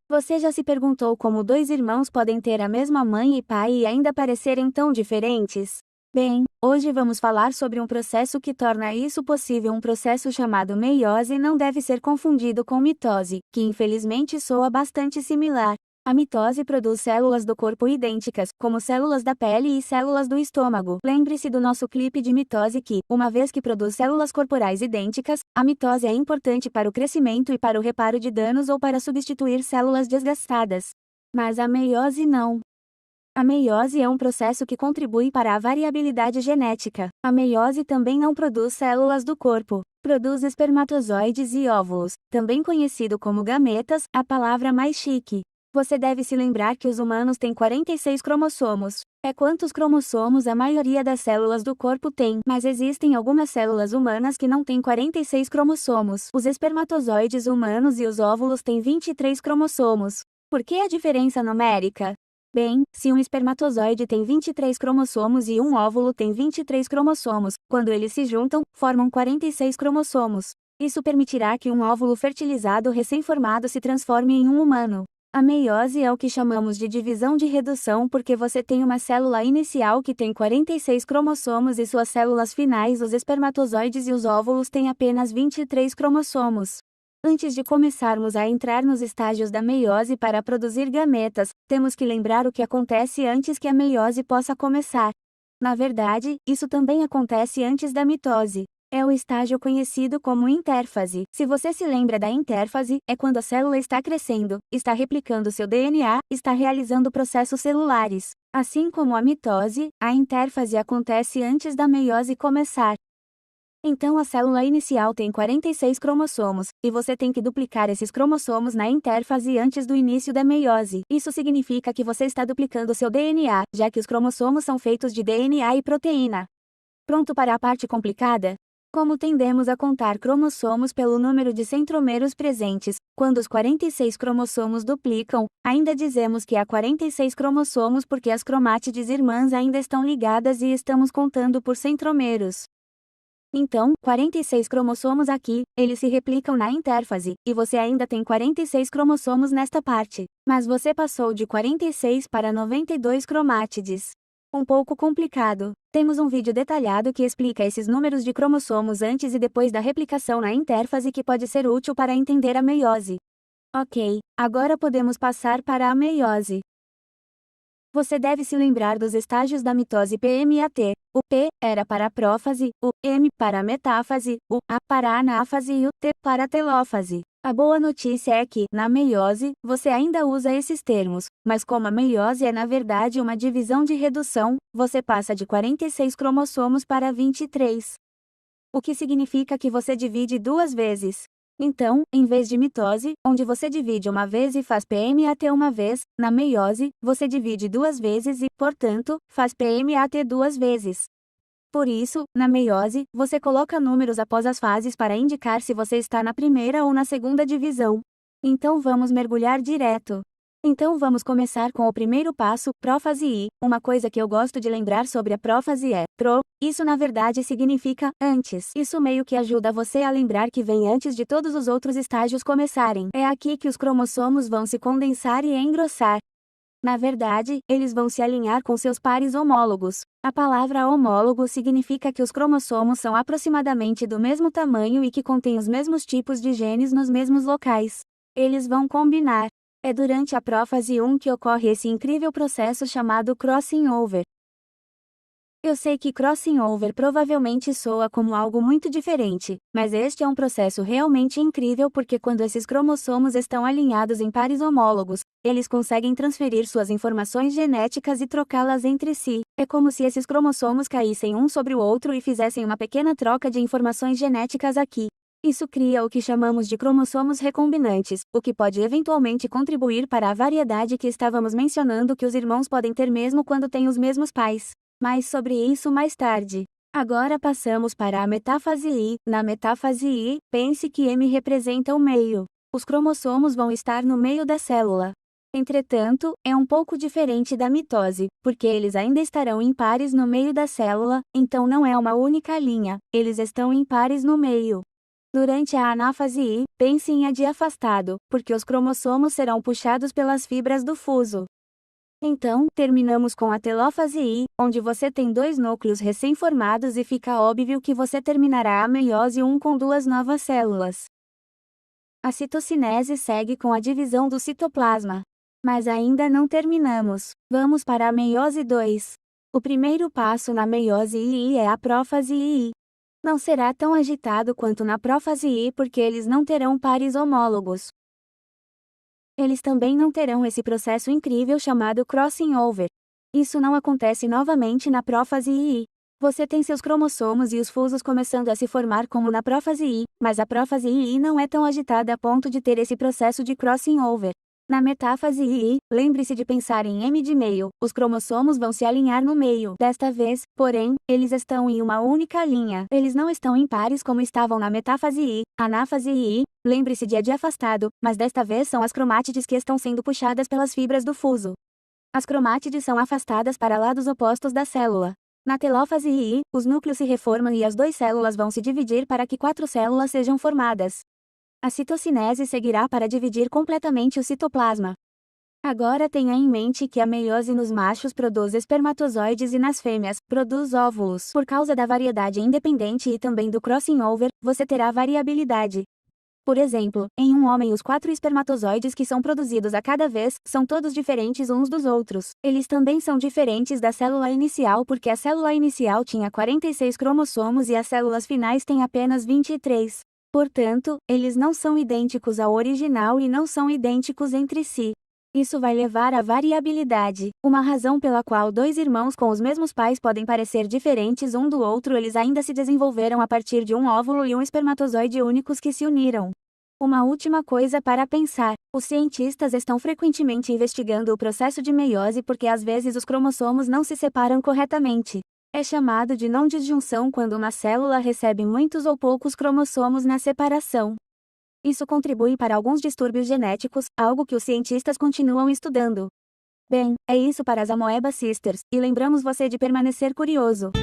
Você já se perguntou como dois irmãos podem ter a mesma mãe e pai e ainda parecerem tão diferentes? Bem, hoje vamos falar sobre um processo que torna isso possível. Um processo chamado meiose não deve ser confundido com mitose, que infelizmente soa bastante similar. A mitose produz células do corpo idênticas, como células da pele e células do estômago. Lembre-se do nosso clipe de mitose que, uma vez que produz células corporais idênticas, a mitose é importante para o crescimento e para o reparo de danos ou para substituir células desgastadas. Mas a meiose não. A meiose é um processo que contribui para a variabilidade genética. A meiose também não produz células do corpo. Produz espermatozoides e óvulos, também conhecido como gametas, a palavra mais chique. Você deve se lembrar que os humanos têm 46 cromossomos. É quantos cromossomos a maioria das células do corpo tem, mas existem algumas células humanas que não têm 46 cromossomos. Os espermatozoides humanos e os óvulos têm 23 cromossomos. Por que a diferença numérica? Bem, se um espermatozoide tem 23 cromossomos e um óvulo tem 23 cromossomos, quando eles se juntam, formam 46 cromossomos. Isso permitirá que um óvulo fertilizado recém-formado se transforme em um humano. A meiose é o que chamamos de divisão de redução porque você tem uma célula inicial que tem 46 cromossomos e suas células finais, os espermatozoides e os óvulos, têm apenas 23 cromossomos. Antes de começarmos a entrar nos estágios da meiose para produzir gametas, temos que lembrar o que acontece antes que a meiose possa começar. Na verdade, isso também acontece antes da mitose. É o estágio conhecido como intérfase. Se você se lembra da intérfase, é quando a célula está crescendo, está replicando seu DNA, está realizando processos celulares. Assim como a mitose, a intérfase acontece antes da meiose começar. Então a célula inicial tem 46 cromossomos, e você tem que duplicar esses cromossomos na intérfase antes do início da meiose. Isso significa que você está duplicando seu DNA, já que os cromossomos são feitos de DNA e proteína. Pronto para a parte complicada? Como tendemos a contar cromossomos pelo número de centrômeros presentes, quando os 46 cromossomos duplicam, ainda dizemos que há 46 cromossomos porque as cromátides irmãs ainda estão ligadas e estamos contando por centrômeros. Então, 46 cromossomos aqui, eles se replicam na intérfase, e você ainda tem 46 cromossomos nesta parte. Mas você passou de 46 para 92 cromátides. Um pouco complicado. Temos um vídeo detalhado que explica esses números de cromossomos antes e depois da replicação na intérfase que pode ser útil para entender a meiose. Ok, agora podemos passar para a meiose. Você deve se lembrar dos estágios da mitose PMAT. O P era para a prófase, o M para a metáfase, o A para a anáfase e o T para a telófase. A boa notícia é que, na meiose, você ainda usa esses termos, mas como a meiose é na verdade uma divisão de redução, você passa de 46 cromossomos para 23. O que significa que você divide duas vezes. Então, em vez de mitose, onde você divide uma vez e faz PMAT uma vez, na meiose, você divide duas vezes e, portanto, faz PMAT duas vezes. Por isso, na meiose, você coloca números após as fases para indicar se você está na primeira ou na segunda divisão. Então vamos mergulhar direto. Então vamos começar com o primeiro passo, prófase I. Uma coisa que eu gosto de lembrar sobre a prófase é, isso na verdade significa, antes. Isso meio que ajuda você a lembrar que vem antes de todos os outros estágios começarem. É aqui que os cromossomos vão se condensar e engrossar. Na verdade, eles vão se alinhar com seus pares homólogos. A palavra homólogo significa que os cromossomos são aproximadamente do mesmo tamanho e que contêm os mesmos tipos de genes nos mesmos locais. Eles vão combinar. É durante a prófase 1 que ocorre esse incrível processo chamado crossing over. Eu sei que crossing over provavelmente soa como algo muito diferente, mas este é um processo realmente incrível porque quando esses cromossomos estão alinhados em pares homólogos, eles conseguem transferir suas informações genéticas e trocá-las entre si. É como se esses cromossomos caíssem um sobre o outro e fizessem uma pequena troca de informações genéticas aqui. Isso cria o que chamamos de cromossomos recombinantes, o que pode eventualmente contribuir para a variedade que estávamos mencionando que os irmãos podem ter mesmo quando têm os mesmos pais. Mais sobre isso mais tarde. Agora passamos para a metáfase I. Na metáfase I, pense que M representa o meio. Os cromossomos vão estar no meio da célula. Entretanto, é um pouco diferente da mitose, porque eles ainda estarão impares no meio da célula, então não é uma única linha, eles estão impares no meio. Durante a anáfase I, pense em A de afastado, porque os cromossomos serão puxados pelas fibras do fuso. Então, terminamos com a telófase I, onde você tem dois núcleos recém-formados e fica óbvio que você terminará a meiose I com duas novas células. A citocinese segue com a divisão do citoplasma. Mas ainda não terminamos. Vamos para a meiose II. O primeiro passo na meiose II é a prófase II. Não será tão agitado quanto na prófase I porque eles não terão pares homólogos. Eles também não terão esse processo incrível chamado crossing over. Isso não acontece novamente na prófase II. Você tem seus cromossomos e os fusos começando a se formar como na prófase I, mas a prófase II não é tão agitada a ponto de ter esse processo de crossing over. Na metáfase II, lembre-se de pensar em M de meio, os cromossomos vão se alinhar no meio. Desta vez, porém, eles estão em uma única linha. Eles não estão em pares como estavam na metáfase I, anáfase I, lembre-se de A de afastado, mas desta vez são as cromátides que estão sendo puxadas pelas fibras do fuso. As cromátides são afastadas para lados opostos da célula. Na telófase I, os núcleos se reformam e as duas células vão se dividir para que 4 células sejam formadas. A citocinese seguirá para dividir completamente o citoplasma. Agora tenha em mente que a meiose nos machos produz espermatozoides e nas fêmeas, produz óvulos. Por causa da variedade independente e também do crossing over, você terá variabilidade. Por exemplo, em um homem os 4 espermatozoides que são produzidos a cada vez, são todos diferentes uns dos outros. Eles também são diferentes da célula inicial porque a célula inicial tinha 46 cromossomos e as células finais têm apenas 23. Portanto, eles não são idênticos ao original e não são idênticos entre si. Isso vai levar à variabilidade, uma razão pela qual dois irmãos com os mesmos pais podem parecer diferentes um do outro. Eles ainda se desenvolveram a partir de um óvulo e um espermatozoide únicos que se uniram. Uma última coisa para pensar: os cientistas estão frequentemente investigando o processo de meiose porque às vezes os cromossomos não se separam corretamente. É chamado de não-disjunção quando uma célula recebe muitos ou poucos cromossomos na separação. Isso contribui para alguns distúrbios genéticos, algo que os cientistas continuam estudando. Bem, é isso para as Amoeba Sisters, e lembramos você de permanecer curioso.